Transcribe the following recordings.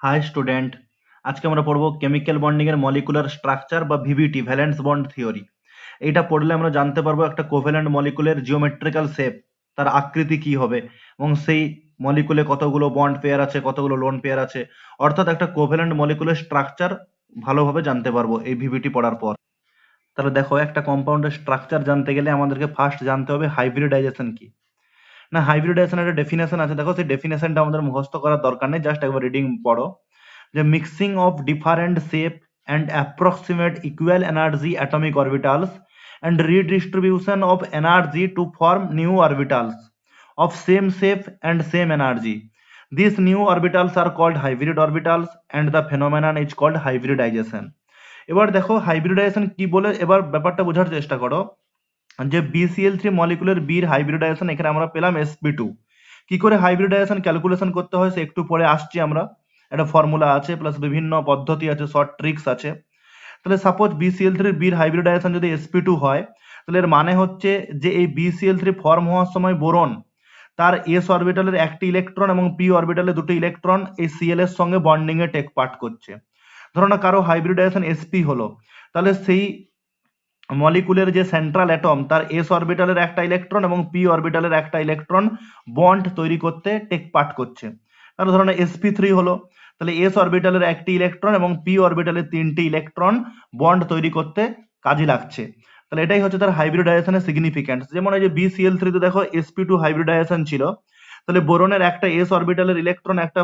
High student, আজকে আমরা পড়বো কেমিক্যাল বন্ডিং এর মলিকুলার স্ট্রাকচার বা ভিভিটি, ভ্যালেন্স বন্ড থিওরি। এইটা পড়লে আমরা জানতে পারবো একটা কোভ্যালেন্ট মলিকুলের জিওমেট্রিক্যাল শেপ, তার আকৃতি কি হবে, এবং সেই মলিকুলে কতগুলো বন্ড পেয়ার আছে, কতগুলো লোন পেয়ার আছে, অর্থাৎ একটা কোভ্যালেন্ট মলিকুলের স্ট্রাকচার ভালোভাবে জানতে পারবো এই ভিভিটি পড়ার পর। তাহলে দেখো, একটা কম্পাউন্ডের স্ট্রাকচার জানতে গেলে আমাদেরকে ফার্স্ট জানতে হবে হাইব্রিডাইজেশন কি। না, হাইব্রিডাইজেশন একটা ডেফিনেশন আছে, দেখো সেই ডেফিনেশনটা আমাদের মুখস্থ করার দরকার নেই, জাস্ট একবার রিডিং পড়ো। The mixing of different shape and approximate equal energy atomic orbitals and redistribution of energy to form new orbitals of same shape and same energy. These new orbitals are called hybrid orbitals and the phenomenon is called hybridization. এবার দেখো hybridization কি বলে, এবার ব্যাপারটা বোঝার চেষ্টা করো। যে BCl3 মলিকুলের বির হাইব্রিডাইজেশন এখানে আমরা পেলাম sp2। কি করে হাইব্রিডাইজেশন ক্যালকুলেশন করতে হয় সে একটু পরে আসছি আমরা, একটা ফর্মুলা আছে প্লাস বিভিন্ন পদ্ধতি আছে, শর্ট ট্রিক্স আছে। তাহলে সাপোজ BCl3 বির হাইব্রিডাইজেশন যদি sp2 হয়, তাহলে এর মানে হচ্ছে যে এই BCl3 ফর্ম হওয়ার সময় বোরন তার s অরবিটালের একটি ইলেকট্রন এবং p অরবিটালে দুটো ইলেকট্রন এই Cl এর সঙ্গে বন্ডিং এ টেক পার্ট করছে। ধরো না কারো হাইব্রিডাইজেশন sp হলো, তাহলে সেই মলিকুলের যে সেন্ট্রাল অ্যাটম তার s অরবিটালের একটা ইলেকট্রন এবং p অরবিটালের একটা ইলেকট্রন বন্ড তৈরি করতে টেক পার্ট করছে। তাহলে ধরো না sp3 হলো, তাহলে s অরবিটালের একটি ইলেকট্রন এবং p অরবিটালের তিনটি ইলেকট্রন বন্ড তৈরি করতে কাজে লাগছে। তাহলে এটাই হচ্ছে তার হাইব্রিডাইজেশনের সিগনিফিক্যান্স। যেমন এই যে BCl3 তে দেখো sp2 হাইব্রিডাইজেশন ছিল, তাহলে বোরনের একটা s অরবিটালের ইলেকট্রন একটা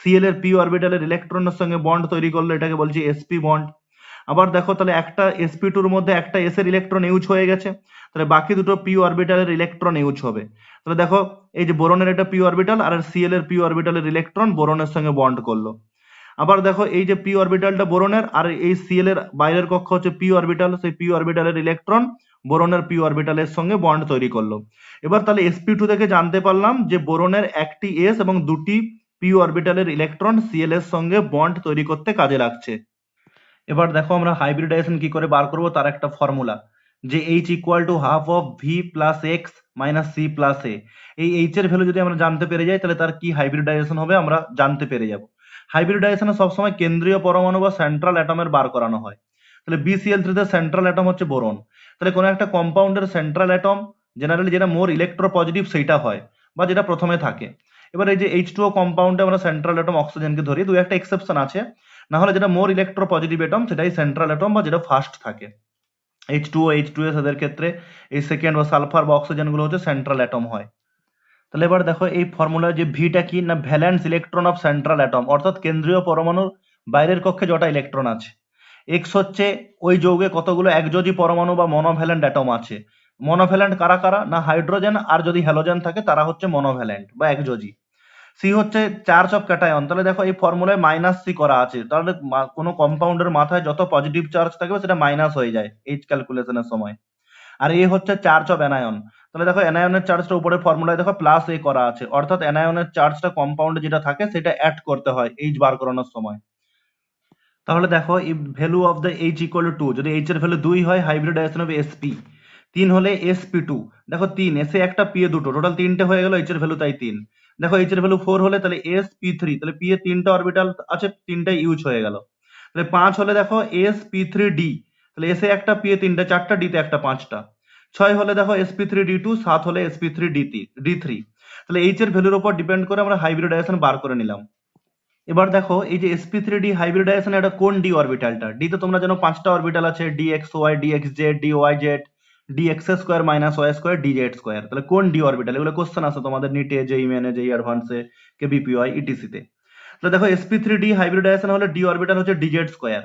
Cl এর p অরবিটালের ইলেকট্রনের সঙ্গে বন্ড তৈরি করলো, এটাকে বলছি sp বন্ড। আবার দেখো, তাহলে একটা sp2 এর মধ্যে একটা s এর ইলেকট্রন ইউজ হয়ে গেছে, তাহলে বাকি দুটো p অরবিটালের ইলেকট্রন ইউজ হবে। তাহলে দেখো, এই যে বোরনের একটা p অরবিটাল আর Cl এর p অরবিটালের ইলেকট্রন বোরনের সঙ্গে বন্ড করলো। আবার দেখো, এই যে p অরবিটালটা বোরনের আর এই Cl এর বাইরের কক্ষ হচ্ছে p অরবিটাল, সেই p অরবিটালের ইলেকট্রন বোরনের p অরবিটালের সঙ্গে বন্ড তৈরি করলো। এবার তাহলে sp2 থেকে জানতে পারলাম যে বোরনের একটি s এবং দুটি p অরবিটালের ইলেকট্রন Cl এর সঙ্গে বন্ড তৈরি করতে কাজে লাগছে। এবার দেখো আমরা হাইব্রিডাইজেশন কি করে বার করব তার একটা ফর্মুলা, যে h equal to half of V plus X minus C plus A. এই h এর ভ্যালু যদি আমরা জানতে পেরে যাই, তাহলে তার কি হাইব্রিডাইজেশন হবে আমরা জানতে পেরে যাব। হাইব্রিডাইজেশনে সবসময় কেন্দ্রীয় পরমাণু বা সেন্ট্রাল অ্যাটমের বার করানো হয়। তাহলে BCl3 তে সেন্ট্রাল অ্যাটম হচ্ছে বোরন। তাহলে কোনো একটা কম্পাউন্ডের সেন্ট্রাল অ্যাটম জেনারেলি যেটা মোর ইলেকট্রো পজিটিভ সেইটা হয়, বা যেটা প্রথমে থাকে। এবার এই যে H2O কম্পাউন্ডে আমরা সেন্ট্রাল অ্যাটম অক্সিজেনকে ধরি, দুই একটা এক্সেপশন আছে, না হলে যেটা মোর ইলেকট্রো পজিটিভ অ্যাটম সেটাই সেন্ট্রাল অ্যাটম বা যেটা ফার্স্ট থাকে। H2O H2S এদের ক্ষেত্রে এই সেকেন্ড বা সালফার বা অক্সিজেন গুলো হচ্ছে সেন্ট্রাল অ্যাটম হয়। তাহলে এবার দেখো এই ফর্মুলার যে ভিটা কি না, valence electron of central atom, অর্থাৎ কেন্দ্রীয় পরমাণুর বাইরের কক্ষে যটা ইলেকট্রন আছে। এক্স হচ্ছে ওই যৌগে কতগুলো একযোজি পরমাণু বা মনোভ্যালেন্ট অ্যাটম আছে। মনোভ্যালেন্ট কারা কারা, না হাইড্রোজেন আর যদি হ্যালোজেন থাকে তারা হচ্ছে মনোভ্যালেন্ট বা একযোজি। সি হচ্ছে চার্জ অফ ক্যাটায়ন, তাহলে দেখো এই ফর্মুলায় মাইনাস সি করা আছে, তাহলে কোনো কম্পাউন্ডের মাথায় যত পজিটিভ চার্জ থাকবে সেটা মাইনাস হয়ে যায় এইচ ক্যালকুলেশনের সময়। আর এ হচ্ছে চার্জ অফ অ্যানায়ন, তাহলে দেখো অ্যানায়নের চার্জটা উপরের ফর্মুলায় দেখো প্লাস এ করা আছে, অর্থাৎ অ্যানায়নের চার্জটা কম্পাউন্ডে যেটা থাকে সেটা অ্যাড করতে হয় এইচ বার করানোর সময়। তাহলে দেখো এই value of the H equal to 2, যদি এইচ এর ভ্যালু 2 হয় হাইব্রিডাইজেশন হবে sp। 3 হলে sp2, দেখো 3 এসে একটা p এ দুটো, টোটাল 3টে হয়ে গেল, এইচ এর ভ্যালু তাই 3। দেখো এইচ এর ভ্যালু 4 হলে তাহলে sp3, তাহলে p এ তিনটা অরবিটাল আছে, তিনটাই ইউজ হয়ে গেল। তাহলে 5 হলে দেখো sp3d, তাহলে এসে একটা p এ তিনটা, চারটা d তে একটা, পাঁচটা। 6 হলে দেখো sp3d2, 7 হলে sp3d3। তাহলে এইচ এর ভ্যালুর উপর ডিপেন্ড করে আমরা হাইব্রিডাইজেশন বার করে নিলাম। এবার দেখো এই যে sp3d হাইব্রিডাইজেশন, এটা কোন ডি অরবিটালটা। ডি তে তোমরা জানো পাঁচটা অরবিটাল আছে, dxy dxz dyz dx square minus y square dz square. তাহলে কোন ডি অরবিটাল, এগুলো কোশ্চেন আছে তোমাদের নিটে, জেই মেনে, জেই অ্যাডভান্সে, কেবিপিওয়াই ইটিসি তে। তাহলে দেখো sp3d হাইব্রিডাইজেশন হলে ডি অরবিটাল হচ্ছে dz স্কয়ার।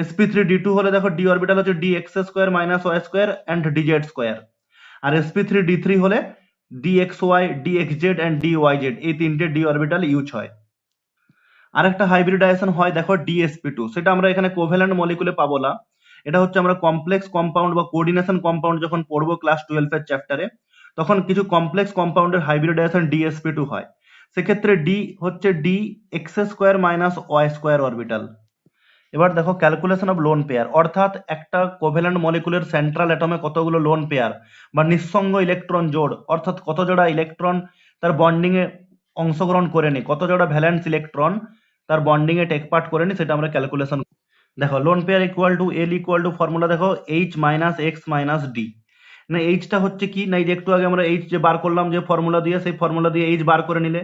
sp3d2 হলে দেখো ডি অরবিটাল হচ্ছে dx square minus y square and dz square. আর sp3d3 হলে dxy dxz এন্ড dyz, এই তিনটে ডি অরবিটাল ইউজ হয়। আরেকটা হাইব্রিডাইজেশন হয় দেখো DsP2, সেটা আমরা এখানে কোভ্যালেন্ট মলিকুলে পাবো না। এটা হচ্ছে আমরা কমপ্লেক্স কম্পাউন্ড বা কোঅর্ডিনেশন কম্পাউন্ড যখন পড়বো ক্লাস 12 এর চ্যাপ্টারে, তখন কিছু কমপ্লেক্স কম্পাউন্ডের হাইব্রিডাইজেশন DsP2 হয়। সেক্ষেত্রে ডি হচ্ছে d x square minus y square orbital. এবার দেখো ক্যালকুলেশন অফ লোন পেয়ার, অর্থাৎ একটা কোভ্যালেন্ট মলিকুলের সেন্ট্রাল অ্যাটমে কতগুলো লোন পেয়ার বা নিঃসঙ্গ ইলেকট্রন জোড়, অর্থাৎ কত জোড়া ইলেকট্রন তার বন্ডিং এ অংশগ্রহণ করেনি, কত জোড়া ভ্যালেন্স ইলেকট্রন তার বন্ডিং এ টেক পার্ট করে নি, সেটা আমরা ক্যালকুলেশন। দেখো lone pair equal to L equal to formula দেখো H minus X minus D. না এইচটা হচ্ছে কি, না এই যে একটু আগে আমরা এইচ যে বার করলাম যে ফর্মুলা দিয়ে, সেই ফর্মুলা দিয়ে এইচ বার করে নিলে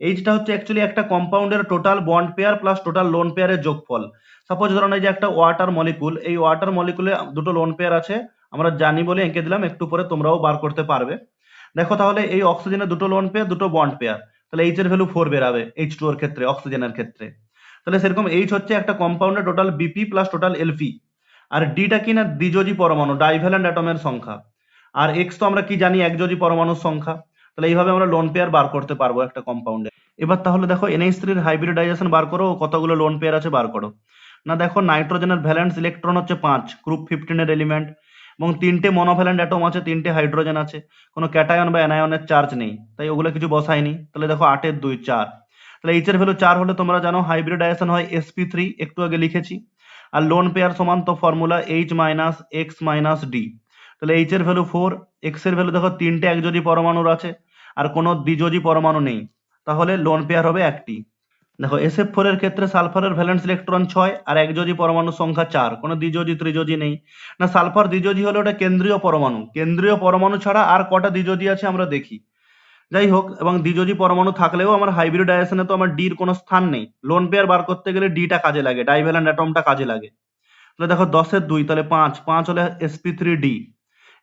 এইচটা হচ্ছে অ্যাকচুয়ালি একটা কম্পাউন্ডের total bond pair plus total lone পেয়ারের যোগফল। সাপোজ ধরুন এই যে একটা ওয়াটার মলিকুল, এই ওয়াটার মলিকুলে দুটো লোন পেয়ার আছে, আমরা জানি বলে এঁকে দিলাম, একটু পরে তোমরাও বার করতে পারবে। দেখো তাহলে এই অক্সিজেনের দুটো লোন পেয়ার দুটো বন্ড পেয়ার, তাহলে এইচ এর ভ্যালু 4 বেরাবে এইচ টু এর ক্ষেত্রে, অক্সিজেনের ক্ষেত্রে। তাহলে সেরকম এইচ হচ্ছে একটা কম্পাউন্ডের total BP plus total LP. আর ডিটা কি না দ্বিযোজী পরমাণু, ডাইভ্যালেন্ট অ্যাটমের সংখ্যা। আর এক্স তো আমরা কি জানি একযোজী পরমাণুর সংখ্যা। তাহলে এইভাবে আমরা লোন পেয়ার বার করতে পারবো একটা কম্পাউন্ডে। এবার তাহলে দেখো NH3 এর হাইব্রিডাইজেশন বার করো, কতগুলো লোন পেয়ার আছে বার করো। না দেখো নাইট্রোজেনের ভ্যালেন্স ইলেকট্রন হচ্ছে 5, গ্রুপ 15 এর এলিমেন্ট, এবং তিনটে মনোভ্যালেন্ট অ্যাটম আছে, তিনটে হাইড্রোজেন আছে, কোনো ক্যাটায়ন বা অ্যানায়নের চার্জ নেই, তাই ওগুলো কিছু বসাইনি। তাহলে দেখো 8 এর 2 4। তাহলে এইচ এর ভ্যালু 4 হলে তোমরা জানো হাইব্রিডাইজেশন হয় sp3, একটু আগে লিখেছি। আর লোন পেয়ার সমান তো formula H minus X minus D. তাহলে এইচ এর ভ্যালু 4, এক্স এর ভ্যালু দেখো তিনটে একযোজী পরমাণুর আছে আর কোনো দ্বিযোজী পরমাণু নেই, তাহলে লোন পেয়ার হবে একটি। দেখো SF4 এর ক্ষেত্রে সালফারের ভ্যালেন্স ইলেকট্রন 6 আর একযোজী পরমাণুর সংখ্যা 4, কোনো দ্বিযোজী ত্রিযোজী নেই। না সালফার দ্বিযোজী হলে ওটা কেন্দ্রীয় পরমাণু, কেন্দ্রীয় পরমাণু ছাড়া আর কটা দ্বিযোজী আছে আমরা দেখি। যাই হোক, এবং দ্বিযোজী পরমাণু থাকলেও আমার হাইব্রিডাইজেশনে তো আমার ডির কোনো স্থান নেই, লোন পেয়ার বার করতে গেলে ডিটা কাজে লাগে, ডাইভ্যালেন্ট অ্যাটমটা কাজে লাগে। তাহলে দেখো 10 এর 2, তাহলে 5, 5 হলে sp3d।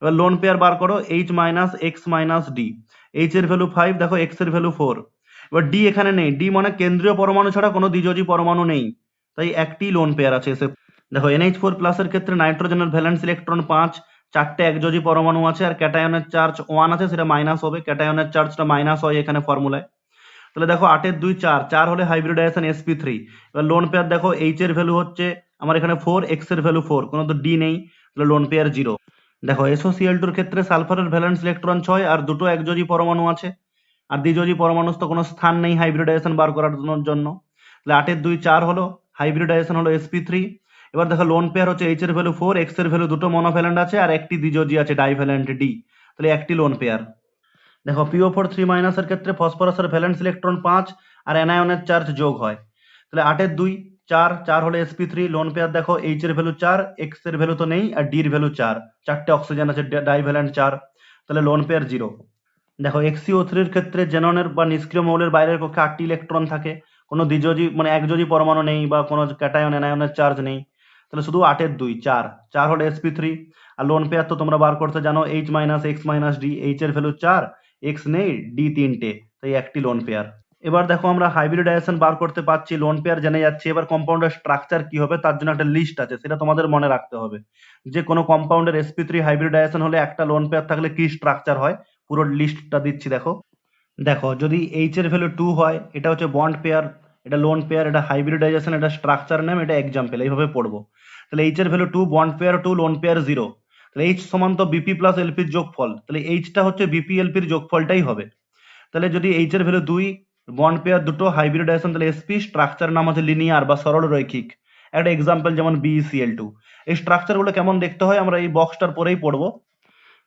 এবার লোন পেয়ার বার করো H minus X minus D. H এর ভ্যালু 5, দেখো এক্স এর ভ্যালু 4। এবার ডি এখানে নেই, ডি মানে কেন্দ্রীয় পরমাণু ছাড়া কোনো দ্বিযোজী পরমাণু নেই, তাই একটি লোন পেয়ার আছে এসে। দেখো NH4 প্লাস এর ক্ষেত্রে নাইট্রোজেনের ভ্যালেন্স ইলেকট্রন 5, চারটে একযোজী পরমাণু আছে, আর ক্যাটায়নের চার্জ 1 আছে, সেটা মাইনাস হবে, ক্যাটায়নের চার্জটা মাইনাস হয় এখানে ফর্মুলায়। তাহলে দেখো 8 এর 2 4, 4 হলে হাইব্রিডাইজেশন sp3। এবার লোন পেয়ার দেখো এইচ এর ভ্যালু হচ্ছে আমার এখানে 4, এক্স এর ভ্যালু 4, কোনো তো ডি নেই, তাহলে লোন পেয়ার 0। দেখো SOCl2 এর ক্ষেত্রে সালফারের ভ্যালেন্স ইলেকট্রন 6 আর দুটো একযোজী পরমাণু আছে, আর দ্বিযোজী পরমাণুর তো কোনো স্থান নেই হাইব্রিডাইজেশন বার করার জন্য। তাহলে 8 এর 2 4 হলো, হাইব্রিডাইজেশন হলো sp3। এবার দেখো লোন পেয়ার হচ্ছে এইচ এর ভ্যালু 4, এক্স এর ভ্যালু দুটো মনোভ্যালেন্ট আছে আর একটি দ্বিযোজী আছে ডাইভ্যালেন্ট ডি, তাহলে একটি লোন পেয়ার। দেখো PO4 3 এর ক্ষেত্রে ফসফরাসের ভ্যালেন্স ইলেকট্রন 5 আর অ্যানায়নের চার্জ যোগ হয়। তাহলে 8 এর 2 4, 4 হলে sp3, লোন পেয়ার দেখো এইচ এর ভ্যালু 4, এক্স এর ভ্যালু তো নেই, আর ডি এর ভ্যালু 4, চারটে অক্সিজেন আছে, ডাইভ্যালেন্ট 4, তাহলে লোন পেয়ার 0। দেখো XCO3 এর ক্ষেত্রে জেননের বা নিষ্ক্রিয় মৌলের বাইরের কক্ষে 8টি ইলেকট্রন থাকে, কোনো দ্বিযোজী মানে একযোজী পরমাণু নেই বা কোনো ক্যাটায়ন অ্যানায়নের চার্জ নেই, তাহলে শুধু 8 এর 2 4, 4 হলে sp3। আর লোন পেয়ার তো তোমরা বার করতে জানো H minus X minus D, H এর ভ্যালু 4, এক্স নেই, ডি তিনটে, তাই একটি লোন পেয়ার। এবার দেখো আমরা হাইব্রিডাইজেশন বার করতে পারছি, লোন পেয়ার জেনে যাচ্ছি, এবার কম্পাউন্ডের স্ট্রাকচার কি হবে তার জন্য একটা লিস্ট আছে, সেটা তোমাদের মনে রাখতে হবে। যে কোনো কম্পাউন্ডের sp3 হাইব্রিডাইজেশন হলে একটা লোন পেয়ার থাকলে কি স্ট্রাকচার হয়, পুরো লিস্টটা দিচ্ছি দেখো। দেখো যদি এইচ এর ভ্যালু 2 হয়, এটা হচ্ছে বন্ড পেয়ার, এটা লোন পেয়ার, এটা হাইব্রিডাইজেশন, এটা স্ট্রাকচার নেম, এটা এক্সাম্পল, এইভাবে পড়বো। তাহলে এইচ এর value 2, bond pair 2, lone pair 0। তাহলে এইচ সমান তো বিপি প্লাস এলপির যোগফল, তাহলে এইচটা হচ্ছে বিপি এলপির যোগফলটাই হবে। তাহলে যদি এইচ এর ভ্যালু 2, বন্ড পেয়ার দুটো, হাইব্রিডাইজেশন, তাহলে sp, স্ট্রাকচার নাম হচ্ছে লিনিয়ার বা সরল রৈখিক। একটা এক্সাম্পল যেমন BeCl2। এই স্ট্রাকচার গুলো কেমন দেখতে হয় আমরা এই বক্সটার পরেই পড়বো।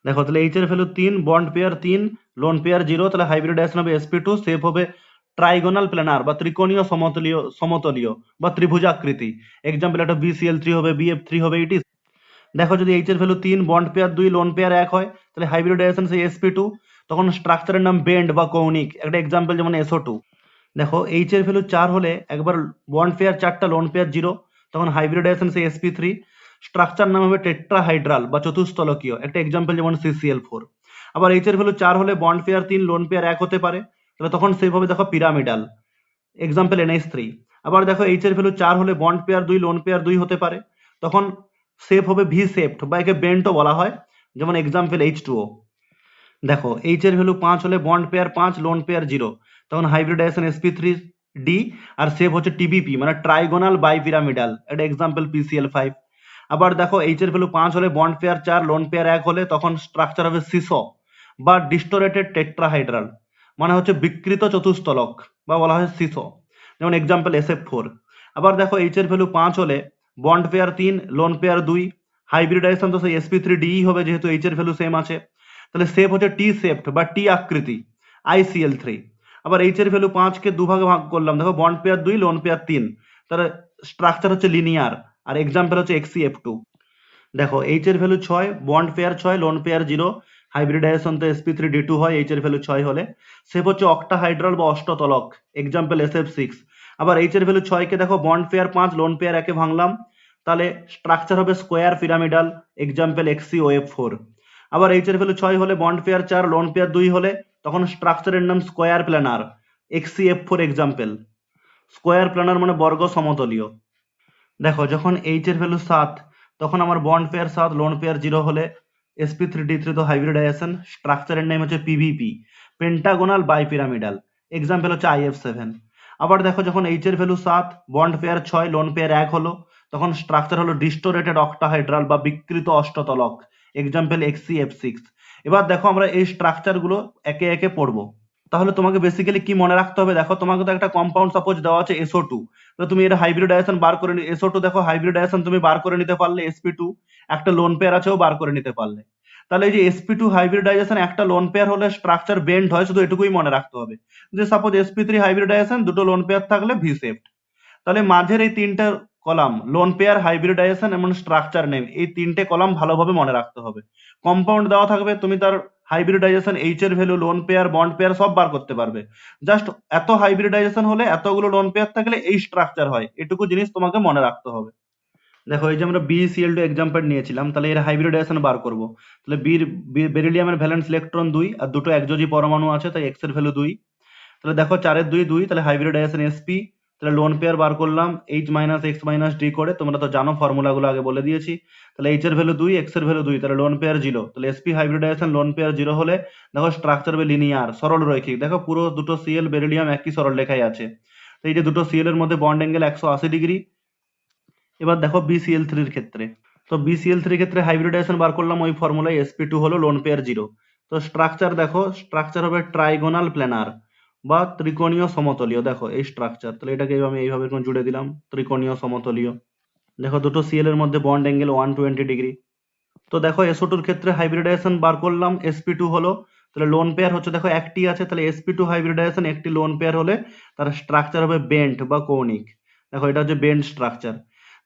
দেখো তাহলে এইচ এর value 3, bond pair 3, lone pair 0, তাহলে হাইব্রিডাইজেশন হবে sp2, শেপ হবে ট্রাইগোনাল প্ল্যানার বা ত্রিকোণীয় সমতলীয় সমতলীয় বা ত্রিভুজাকৃতি। এক্সাম্পল একটা BCl3 হবে, BF3 হবে, ইট ইজ। দেখো যদি এইচ এর value 3, bond pair 2, loan pair 1 হয়, তাহলে হাইব্রিডাইজেশন সেই sp2, তখন স্ট্রাকচারের নাম বেন্ড বা কৌণিক, একটা এক্সাম্পল যেমন SO2। দেখো এইচ এর ভ্যালু 4 হলে একবার বন্ড পেয়ার 4টা, লোন পেয়ার 0, তখন হাইব্রিডাইজেশন সেই sp3, স্ট্রাকচার নাম হবে টেট্রাহাইড্রাল বা চতুস্তলকীয়, একটা এক্সাম্পল যেমন CCl4। আবার এইচ এর ভ্যালু 4 হলে বন্ড পেয়ার 3, লোন পেয়ার 1 হতে পারে, তাহলে তখন শেপ হবে দেখো পিরামিডাল, এক্সাম্পল NH3। আবার দেখো এইচ এর ভ্যালু 4 হলে বন্ড পেয়ার 2, লোন পেয়ার 2 হতে পারে, তখন শেপ হবে ভি শেপড বা একে বেন্টও বলা হয়, যেমন এক্সাম্পল H2O। দেখো এইচ এর ভ্যালু 5 হলে বন্ড পেয়ার 5, লোন পেয়ার 0, তখন হাইব্রিডাইজেশন sp3d, আর শেপ হচ্ছে TBP মানে ট্রাইগোনাল বাইপিরামিডাল, এটা এক্সাম্পল PCl5। আবার দেখো এইচ এর ভ্যালু 5 হলে বন্ড পেয়ার 4, লোন পেয়ার 1 হলে তখন স্ট্রাকচার হবে সিসো বা ডিস্টোরেটেড টেট্রাহাইড্রাল, মানে হচ্ছে বিকৃত চতুস্তলক বা বলা হয় সিসো, যেমন এক্সাম্পল SF4। আবার দেখো এইচ এর ভ্যালু 5 হলে bond pair 3, lone pair 2, hybridization তো সেই sp3d হবে যেহেতু এইচ এর ভ্যালু সেম আছে, তাহলে শেপ হচ্ছে টি শেপড বা টি আকৃতি, ICl3। আবার এইচ এর ভ্যালু 5 কে দুভাগে ভাগ করলাম, দেখো বন্ড পেয়ার 2 লোন পেয়ার 3, তাহলে স্ট্রাকচার হচ্ছে লিনিয়ার, আর এক্সাম্পল হচ্ছে XCF2। দেখো এইচ এর value 6, bond pair 6, lone pair 0, hybridization তো sp3d2 হয় এইচ এর ভ্যালু 6 হলে। শেপ হচ্ছে অক্টাহাইড্রাল বা অষ্টতলক, এক্সাম্পল SF6। আবার এইচ এর ভ্যালু 6 কে দেখো বন্ড পেয়ার 5 লোন পেয়ার 1 এ ভাঙলাম, তাহলে স্ট্রাকচার হবে স্কোয়ার পিরামিডাল, এক্সাম্পল XCOF4। আবার এইচ এর ভ্যালু 6 হলে বন্ড পেয়ার 4 লোন পেয়ার 2 হলে তখন স্ট্রাকচারের নাম square planar, XCF4 example. Square planar মানে বর্গ সমতলীয়। দেখো যখন এইচ এর ভ্যালু 7, তখন আমার বন্ড পেয়ার 7 লোন পেয়ার 0 হলে sp3d3 তো হাইব্রিডাইজেশন, স্ট্রাকচারের নেম হচ্ছে PBP, pentagonal bipyramidal, example হচ্ছে IF7। আবার দেখো যখন এইচ এর value 7, bond pair 6 lone pair 1 হলো, তখন স্ট্রাকচার হলো ডিস্টোরেটেড অক্টাহাইড্রাল বা বিকৃত অষ্টতলক, এক্সাম্পল XCF6। এবার দেখো আমরা এই স্ট্রাকচার গুলো একে একে পড়বো। তাহলে তোমাকে বেসিক্যালি কি মনে রাখতে হবে, দেখো তোমাকে তো একটা কম্পাউন্ড সাপোজ দেওয়া আছে SO2, তো তুমি এর হাইব্রিডাইজেশন বার করে SO2 দেখো হাইব্রিডাইজেশন তুমি বার করে নিতে পারলে, sp2 একটা লোন পেয়ার আছেও বার করে নিতে পারলে। তাহলে এই যে sp2 হাইব্রিডাইজেশন একটা লোন পেয়ার হলে স্ট্রাকচার বেন্ড হয়, শুধু এটুকুই মনে রাখতে হবে যে সাপোজ sp3 হাইব্রিডাইজেশন দুটো লোন পেয়ার থাকলে ভি শেপড। তাহলে মাঝের এই তিনটা কলাম লোন পেয়ার, হাইব্রিডাইজেশন এবং স্ট্রাকচার নেম, এই তিনটে কলাম ভালোভাবে মনে রাখতে হবে। কম্পাউন্ড দেওয়া থাকবে, তুমি তার হাইব্রিডাইজেশন, এইচ এর value, lone pair, bond pair সব বার করতে পারবে। জাস্ট এত হাইব্রিডাইজেশন হলে এতগুলো লোন পেয়ার থাকলে এই স্ট্রাকচার হয়, এটুকু জিনিস তোমাকে মনে রাখতে হবে। দেখো এই যে আমরা BeCl2 এক্সাম্পল নিয়েছিলাম, তাহলে এর হাইব্রিডাইজেশন বার করব। তাহলে বেরিলিয়ামের ভ্যালেন্স ইলেকট্রন 2 আর দুটো একযোজি পরমাণু আছে, তাই x এর ভ্যালু 2। তাহলে দেখো 4 এর 2 2, তাহলে হাইব্রিডাইজেশন sp। তাহলে লোন পেয়ার বার করলাম H - X - D করে, তোমরা তো জানো ফর্মুলাগুলো আগে বলে দিয়েছি। তাহলে H এর ভ্যালু 2, X এর ভ্যালু 2, তাহলে লোন পেয়ার 0। তাহলে sp হাইব্রিডাইজেশন লোন পেয়ার 0 হলে দেখো স্ট্রাকচার হবে লিনিয়ার, সরল রৈখিক। দেখো পুরো দুটো Cl বেরিলিয়াম একই সরল রেখায় আছে, তো এই যে দুটো Cl এর মধ্যে বন্ড অ্যাঙ্গেল 180 ডিগ্রি। এবার দেখো BCl3 এর ক্ষেত্রে, তো BCl3 এর ক্ষেত্রে হাইব্রিডাইজেশন বার করলাম ওই ফর্মুলায়, sp2 হলো লোন পেয়ার 0। তো স্ট্রাকচার দেখো, স্ট্রাকচার হবে ট্রাইগোনাল প্ল্যানার বা ত্রিকোণীয় সমতলীয়। দেখো এই স্ট্রাকচার, তাহলে এটাকে আমি এইভাবে জুড়ে দিলাম, ত্রিকোণীয় সমতলীয়। দেখো দুটো Cl এর মধ্যে বন্ড অ্যাঙ্গেল 120 ডিগ্রি। তো দেখো SO2 এর ক্ষেত্রে হাইব্রিডাইজেশন বার করলাম, sp2 হলো, তাহলে লোন পেয়ার হচ্ছে দেখো একটি আছে, তাহলে sp2 হাইব্রিডাইজেশন একটি লোন পেয়ার হলে তার স্ট্রাকচার হবে বেন্ট বা কৌণিক। দেখো এটা হচ্ছে বেন্ট স্ট্রাকচার।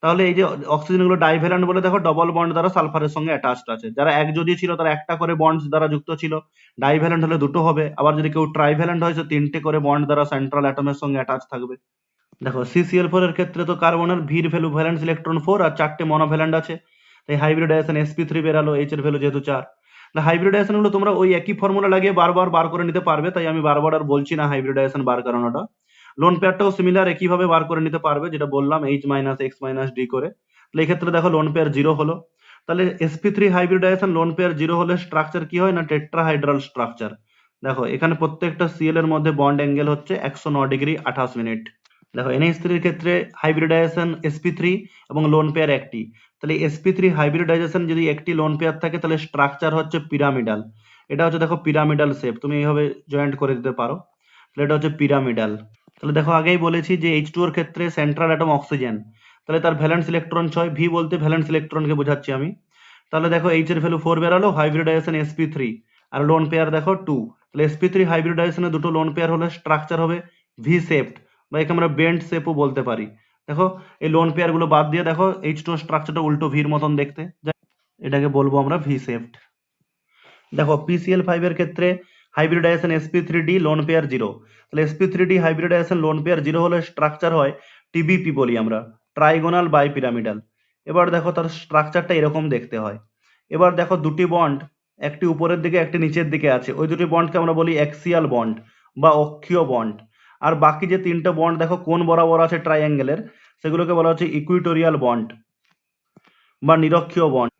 তাহলে এই যে অক্সিজেন গুলো ডাইভ্যালেন্ট বলে, দেখো ডবল বন্ড দ্বারা সালফারের সঙ্গে অ্যাটাচড আছে। যারা একযোজি ছিল তারা একটা করে বন্ড দ্বারা যুক্ত ছিল, ডাইভ্যালেন্ট হলে দুটো হবে। আবার যদি কেউ ট্রাইভ্যালেন্ট হয়, তিনটে করে বন্ড দ্বারা সেন্ট্রাল অ্যাটমের সঙ্গে অ্যাটাচ থাকবে। দেখো CCl4 এর ক্ষেত্রে তো কার্বনের ভির ভ্যালু ভ্যালেন্স ইলেকট্রন 4 আর 4টে মনোভ্যালেন্ট আছে, তাই হাইব্রিডাইজেশন sp3 বেরালো, H এর ভ্যালু যেহেতু 4। হাইব্রিডাইজেশন গুলো তোমরা ওই একই ফর্মুলা লাগিয়ে বারবার বার করে নিতে পারবে, তাই আমি বারবার আর বলছি না হাইব্রিডাইজেশন বার করানোটা। লোন পেয়ারটাও সিমিলার একইভাবে বার করে নিতে পারবে, যেটা বললাম H - X - D করে। তাহলে এই ক্ষেত্রে দেখো লোন পেয়ার 0 হলো। তাহলে sp3 হাইব্রিডাইজেশন লোন পেয়ার 0 হলে স্ট্রাকচার কি হয় না, টেট্রাহাইড্রাল স্ট্রাকচার। দেখো এখানে প্রত্যেকটা Cl এর মধ্যে বন্ড অ্যাঙ্গেল হচ্ছে 109 ডিগ্রি 28 মিনিট। দেখো NH3 এর ক্ষেত্রে হাইব্রিডাইজেশন sp3 এবং লোন পেয়ার একটি, তাহলে sp3 হাইব্রিডাইজেশন যদি একটি লোন পেয়ার থাকে তাহলে স্ট্রাকচার হচ্ছে পিরামিডাল। এটা হচ্ছে দেখো পিরামিডাল শেপ, তুমি এইভাবে জয়েন্ট করে দিতে পারো, তাহলে এটা হচ্ছে পিরামিডাল। তাহলে দেখো আগেই বলেছি যে H2 এর ক্ষেত্রে সেন্ট্রাল অ্যাটম অক্সিজেন, তাহলে তার ভ্যালেন্স ইলেকট্রন 6, ভি বলতে ভ্যালেন্স ইলেকট্রনকে বোঝাচ্ছি আমি। তাহলে দেখো H এর ভ্যালু 4 বেরালো, হাইব্রিডাইজেশন sp3 আর লোন পেয়ার দেখো 2। তাহলে sp3 হাইব্রিডাইজেশনে দুটো লোন পেয়ার হলে স্ট্রাকচার হবে ভি শেপড বা একে আমরা বেন্ড শেপও বলতে পারি। দেখো এই লোন পেয়ার গুলো বাদ দিয়ে দেখো H2 স্ট্রাকচারটা উল্টো ভির মতন দেখতে, এটাকে বলবো আমরা ভি শেপড। দেখো PCl5 এর ক্ষেত্রে হাইব্রিডাইজেশন sp3d লোন পেয়ার 0, তাহলে sp3d হাইব্রিডাইজেশন লোন পেয়ার 0 হলে স্ট্রাকচার হয় টিবিপি বলি আমরা, ট্রাইগোনাল বাই পিরামিডাল। এবার দেখো তার স্ট্রাকচারটা এরকম দেখতে হয়। এবার দেখো দুটি বন্ড, একটি উপরের দিকে একটি নিচের দিকে আছে, ওই দুটি বন্ডকে আমরা বলি অ্যাক্সিয়াল বন্ড বা অক্ষীয় বন্ড। আর বাকি যে তিনটে বন্ড দেখো কোন বরাবর আছে ট্রাইঅ্যাঙ্গেলের, সেগুলোকে বলা হচ্ছে ইকুইটোরিয়াল বন্ড বা নিরক্ষীয় বন্ড।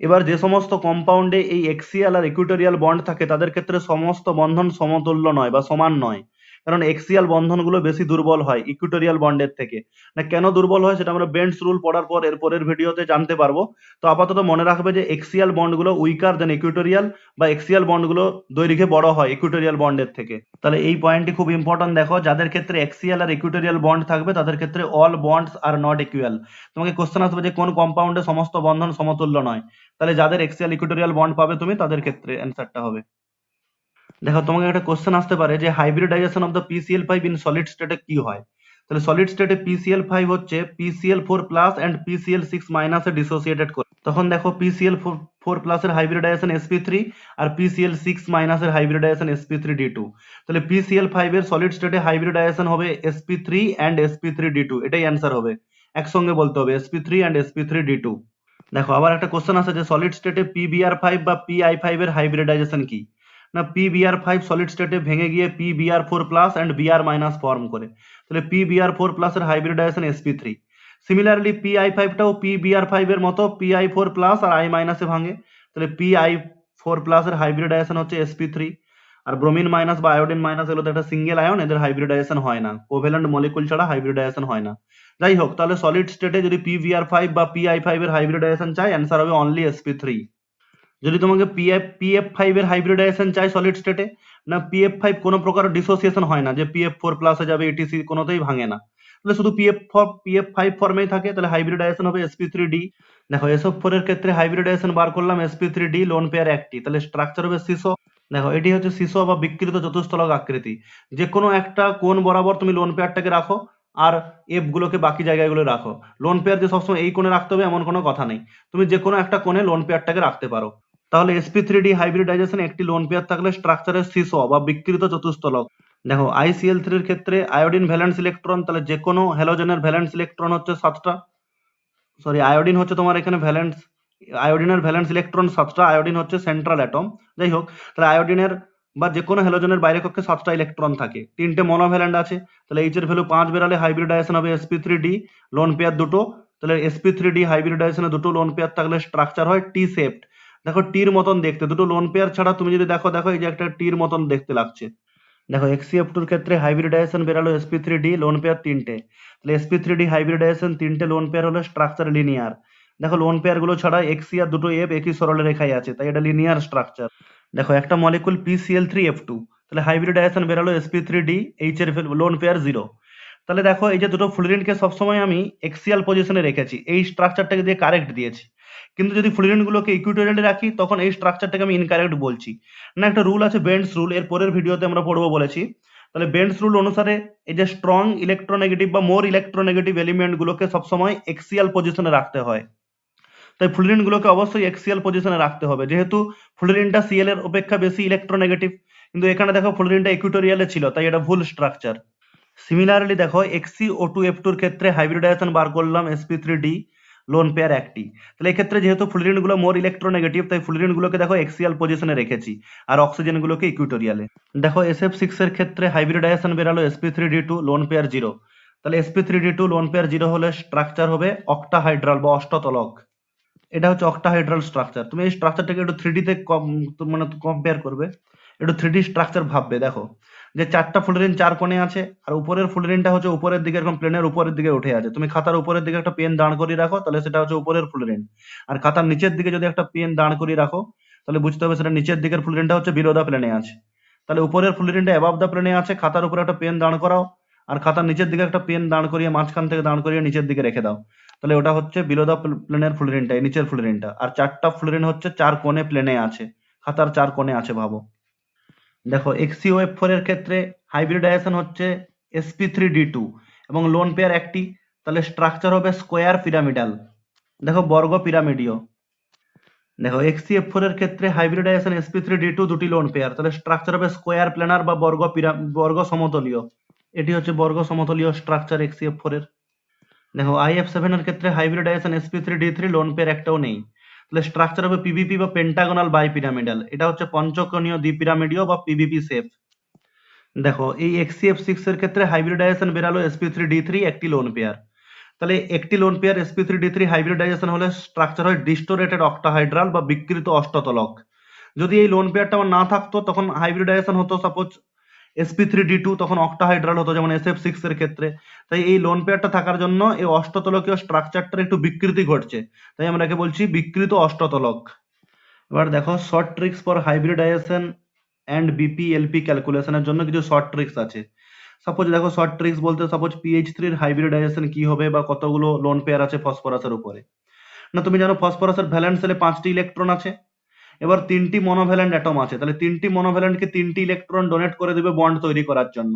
এবার যে সমস্ত কম্পাউন্ডে এই এক্সিয়াল আর ইকুইটোরিয়াল বন্ড থাকে তাদের ক্ষেত্রে সমস্ত বন্ধন সমতুল্য নয় বা সমান নয়, কারণ এক্সিয়াল বন্ধনগুলো বেশি দুর্বল হয় ইকুইটোরিয়াল বন্ডের থেকে। না কেন দুর্বল হয় সেটা আমরা বেন্ডস রুল পড়ার পর এর পরের ভিডিওতে জানতে পারবো। তো আপাতত মনে রাখবে যে এক্সিয়াল বন্ডগুলো উইকার দেন ইকুইটোরিয়াল, বা এক্সিয়াল বন্ডগুলো দৈর্ঘ্যে বড় হয় ইকুইটোরিয়াল বন্ডের থেকে। তাহলে এই পয়েন্টটি খুব ইম্পর্টেন্ট, দেখো যাদের ক্ষেত্রে এক্সিয়াল আর ইকুইটোরিয়াল বন্ড থাকবে তাদের ক্ষেত্রে all bonds are not equal. তোমাকে কোশ্চেন আসবে যে কোন কম্পাউন্ডে সমস্ত বন্ধন সমতুল্য নয়, তাহলে যাদের এক্সিয়াল ইকুইটোরিয়াল বন্ড পাবে তুমি তাদের ক্ষেত্রে অ্যান্সারটা হবে। দেখো তোমাকে একটা কোশ্চেন আসতে পারে যে hybridization of the PCl5 in solid স্টেটে কি হয়। তাহলে সলিড স্টেটে PCl5 হচ্ছে PCl4+ and PCl6- A dissociated করে। তখন দেখো PCl4+ এর হাইব্রিডাইজেশন sp3 আর PCl6- এর হাইব্রিডাইজেশন sp3d2। তাহলে PCl5 এর সলিড স্টেটে হাইব্রিডাইজেশন হবে sp3 এন্ড sp3d2, এটাই অ্যান্সার হবে। একসঙ্গে বলতে হবে sp3 এন্ড sp3d2। দেখো আবার একটা কোশ্চেন আছে যে সলিড স্টেটে PBr5 বা PI5 এর হাইব্রিডাইজেশন কি। না, PBr5 সলিড স্টেটে ভেঙে গিয়ে PBr4+ এন্ড Br- ফর্ম করে। তাহলে PBr4+ এর হাইব্রিডাইজেশন sp3। সিমিলারলি PI5 টাও PBr5 এর মতো PI4+ আর I- এ ভাঙে। তাহলে PI4+ এর হাইব্রিডাইজেশন হচ্ছে sp3। আর ব্রোমিন মাইনাস বা আয়োডিন মাইনাস এগুলো তো একটা সিঙ্গেল আয়ন, এদের হাইব্রিডাইজেশন হয় না, কোভ্যালেন্ট মলিকুল ছাড়া হাইব্রিডাইজেশন হয় না। যাই হোক, তাহলে সলিড স্টেটে যদি PBr5 বা PI5 এর হাইব্রিডাইজেশন চাই, অ্যান্সার হবে অনলি sp3। যদি তোমাকে PF5 এর হাইব্রিডাইজেশন চাই সলিড স্টেটে, না PF5 কোনো প্রকার ডিসোসিয়েশন হয় না যে PF4+ এ যাবে etc, কোনোতেই ভাঙে না, তাহলে শুধু PF5 ফর্মেই থাকে, তাহলে হাইব্রিডাইজেশন হবে sp3d। দেখো SO4 এর ক্ষেত্রে হাইব্রিডাইজেশন বার করলাম sp3d, লোন পেয়ার একটি, তাহলে স্ট্রাকচার হবে সিসো। দেখো এটি হচ্ছে সিসো বা বিকৃত চতুস্থলক আকৃতি। যে কোনো একটা কোণ বরাবর তুমি লোন পেয়ারটাকে রাখো, আর এফ গুলোকে বাকি জায়গাগুলো রাখো। লোন পেয়ার যে সবসময় এই কোণে রাখতে হবে এমন কোনো কথা নেই, তুমি যে কোনো একটা কোণে লোন পেয়ারটাকে রাখতে পারো। তাহলে sp3d হাইব্রিডাইজেশন একটি লোন পেয়ার থাকলে স্ট্রাকচারের সিসো বা বিকৃত চতুস্থলক। দেখো ICl3 এর ক্ষেত্রে আয়োডিন ভ্যালেন্স ইলেকট্রন, তাহলে যে কোনো হ্যালোজেনের ভ্যালেন্স ইলেকট্রন হচ্ছে 7টা। সরি, আয়োডিন হচ্ছে তোমার এখানে ভ্যালেন্স, আয়োডিনের ভ্যালেন্স ইলেকট্রন 7টা, আয়োডিন হচ্ছে সেন্ট্রাল অ্যাটম। যাই হোক, তাহলে আয়োডিনের বা যে কোনো হ্যালোজেনের বাইরে কক্ষে 7টা ইলেকট্রন থাকে, 3টে মনোভ্যালেন্ট আছে। তাহলে এইচ এর ভ্যালু 5 বেরালে হাইব্রিডাইজেশন হবে sp3d, লোন পেয়ার দুটো। তাহলে sp3d হাইব্রিডাইজেশনে দুটো লোন পেয়ার থাকলে স্ট্রাকচার হয় টি শেপড। দেখো টির মতন দেখতে, দুটো লোন পেয়ার ছাড়া তুমি যদি দেখো, দেখো এই যে একটা টির মতন দেখতে লাগছে। দেখো HCl2 এর ক্ষেত্রে হাইব্রিডাইজেশন বেরালো sp3d, লোন পেয়ার 3টে। তাহলে sp3d হাইব্রিডাইজেশন 3টে লোন পেয়ার হলে স্ট্রাকচার লিনিয়ার। দেখো লোন পেয়ার গুলো ছাড়া Xc আর দুটো F একই সরলরেখায় আছে, তাই এটা লিনিয়ার স্ট্রাকচার। দেখো একটা মলিকুল PCl3F2, তাহলে হাইব্রিডাইজেশন বেরালো sp3d, H এর লোন পেয়ার 0। তাহলে দেখো এই যে দুটো ফ্লুরিনকে সবসময় আমি এক্সিয়াল পজিশনে রেখেছি, এই স্ট্রাকচারটাকে দিয়ে কারেক্ট দিয়েছি। কিন্তু যদি ফ্লুরিন গুলোকে ইকুইটোরিয়ালে রাখি তখন এই স্ট্রাকচারটাকে আমি ইনকারেক্ট বলছি। না, একটা রুল আছে বেন্ডস রুল, এর পরের ভিডিওতে আমরা পড়বো বলেছি। তাহলে বেন্ডস রুল অনুসারে এই যে স্ট্রং ইলেকট্রোনেগেটিভ বা মোর ইলেকট্রোনেগেটিভ এলিমেন্ট গুলোকে সবসময় এক্সিয়াল পজিশনে রাখতে হয়। তাই ফ্লুরিন গুলোকে অবশ্যই এক্সিয়াল পজিশনে রাখতে হবে, যেহেতু ফ্লুরিনটা সিএল এর অপেক্ষা বেশি ইলেকট্রোনেগেটিভ। কিন্তু এখানে দেখো ফ্লুরিনটা ইকুইটোরিয়ালে ছিল, তাই এটা ভুল স্ট্রাকচার। সিমিলারলি দেখো XeO2F2 এর ক্ষেত্রে হাইব্রিডাইজেশন বার করলাম sp3d, লোন পেয়ার একটি। তাহলে এক্ষেত্রে যেহেতু ফ্লুরিন গুলো মোর ইলেকট্রোনেগেটিভ, তাই ফ্লুরিন গুলোকে দেখো এক্সিয়াল পজিশনে রেখেছি, আর অক্সিজেন গুলোকে ইকুইটোরিয়ালে। দেখো SF6 এর ক্ষেত্রে হাইব্রিডাইজেশন বেরালো sp3d2, লোন পেয়ার 0। তাহলে sp3d2 লোন পেয়ার 0 হলে স্ট্রাকচার হবে অক্টাহাইড্রাল বা অষ্টতলক। এটা হচ্ছে অক্টাহাইড্রাল স্ট্রাকচার। তুমি এই স্ট্রাকচারটাকে একটু 3D তে মানে কম্পেয়ার করবে, একটু 3D স্ট্রাকচার ভাববে। দেখো যে 4টা ফ্লোরিন 4 কোণে আছে, আর উপরের ফ্লোরিনটা হচ্ছে উপরের দিকে এরকম প্লেনের উপরের দিকে উঠে আছে। তুমি খাতার উপরের দিকে একটা পেন দাঁড় করিয়ে রাখো, তাহলে সেটা হচ্ছে উপরের ফ্লোরিন। আর খাতার নিচের দিকে যদি একটা পেন দাঁড় করিয়ে রাখো, তাহলে বুঝতে হবে সেটা নিচের দিকের ফ্লোরিনটা হচ্ছে বিলো দা প্লেনে আছে। তাহলে উপরের ফ্লোরিনটা অ্যাবাভ দা প্লেনে আছে, খাতার উপরে একটা পেন দাঁড় করাও, আর খাতার নিচের দিকে একটা পেন দাঁড় করিয়ে মাঝখান থেকে দাঁড় করিয়ে নিচের দিকে রেখে দাও। তাহলে ওটা হচ্ছে বিলো দা প্লেনের ফ্লোরিনটা, এই নিচের ফ্লোরিনটা। আর 4টা ফ্লোরিন হচ্ছে 4 কোণে প্লেনে আছে, খাতার 4 কোণে আছে ভাবো। দেখো XeOF4 এর ক্ষেত্রে হাইব্রিডাইজেশন হচ্ছে sp3d2 এবং লোন পেয়ার একটি, তাহলে স্ট্রাকচার হবে স্কোয়ার পিরামিডাল। দেখো বর্গ পিরামিডীয়। দেখো XeF4 এর ক্ষেত্রে হাইব্রিডাইজেশন sp3d2, দুটি লোন পেয়ার, তাহলে স্ট্রাকচার হবে স্কোয়ার প্ল্যানার বা বর্গ সমতলীয়। এটি হচ্ছে বর্গ সমতলীয় স্ট্রাকচার XeF4 এর। দেখো IF7 এর ক্ষেত্রে হাইব্রিডাইজেশন sp3d3, লোন পেয়ার একটাও নেই, তাহলে স্ট্রাকচার হবে পিভিপি বা পেন্টাগোনাল বাই পিরামিডাল। এটা হচ্ছে পঞ্চকোণীয় দ্বিপিরামিডীয় বা পিভিপি শেপ। দেখো এই XeF6 এর ক্ষেত্রে হাইব্রিডাইজেশন বেরালো sp3d3, একটি লোন পেয়ার। তাহলে একটি লোন পেয়ার sp3d3 হাইব্রিডাইজেশন হলে স্ট্রাকচার হয় ডিস্টোরেটেড অক্টাহাইড্রাল বা বিকৃত অষ্টতলক। যদি এই লোন পেয়ারটা আমার না থাকতো তখন হাইব্রিডাইজেশন হতো সাপোজ sp3d2, তখন অক্টাহাইড্রাল হতো যেমন SF6 এর ক্ষেত্রে। তাই এই লোন পেয়ারটা থাকার জন্য এই অষ্টতলকীয় স্ট্রাকচারটার একটু বিকৃতি ঘটছে, তাই আমরা একে বলছি বিকৃত অষ্টতলক। এবার দেখো short tricks for hybridization and BPLP ক্যালকুলেশনের জন্য কিছু শর্ট ট্রিক্স আছে। সাপোজ দেখো শর্ট ট্রিক্স বলতে সাপোজ PH3 এর হাইব্রিডাইজেশন কি হবে বা কতগুলো লোন পেয়ার আছে ফসফরাসের উপরে। না, তুমি জানো ফসফরাসের ভ্যালেন্স শেলে 5টি ইলেকট্রন আছে, এবার তিনটি মনোভ্যালেন্ট অ্যাটম আছে, তাহলে তিনটি মনোভ্যালেন্টকে তিনটি ইলেকট্রন ডোনেট করে দেবে বন্ড তৈরি করার জন্য।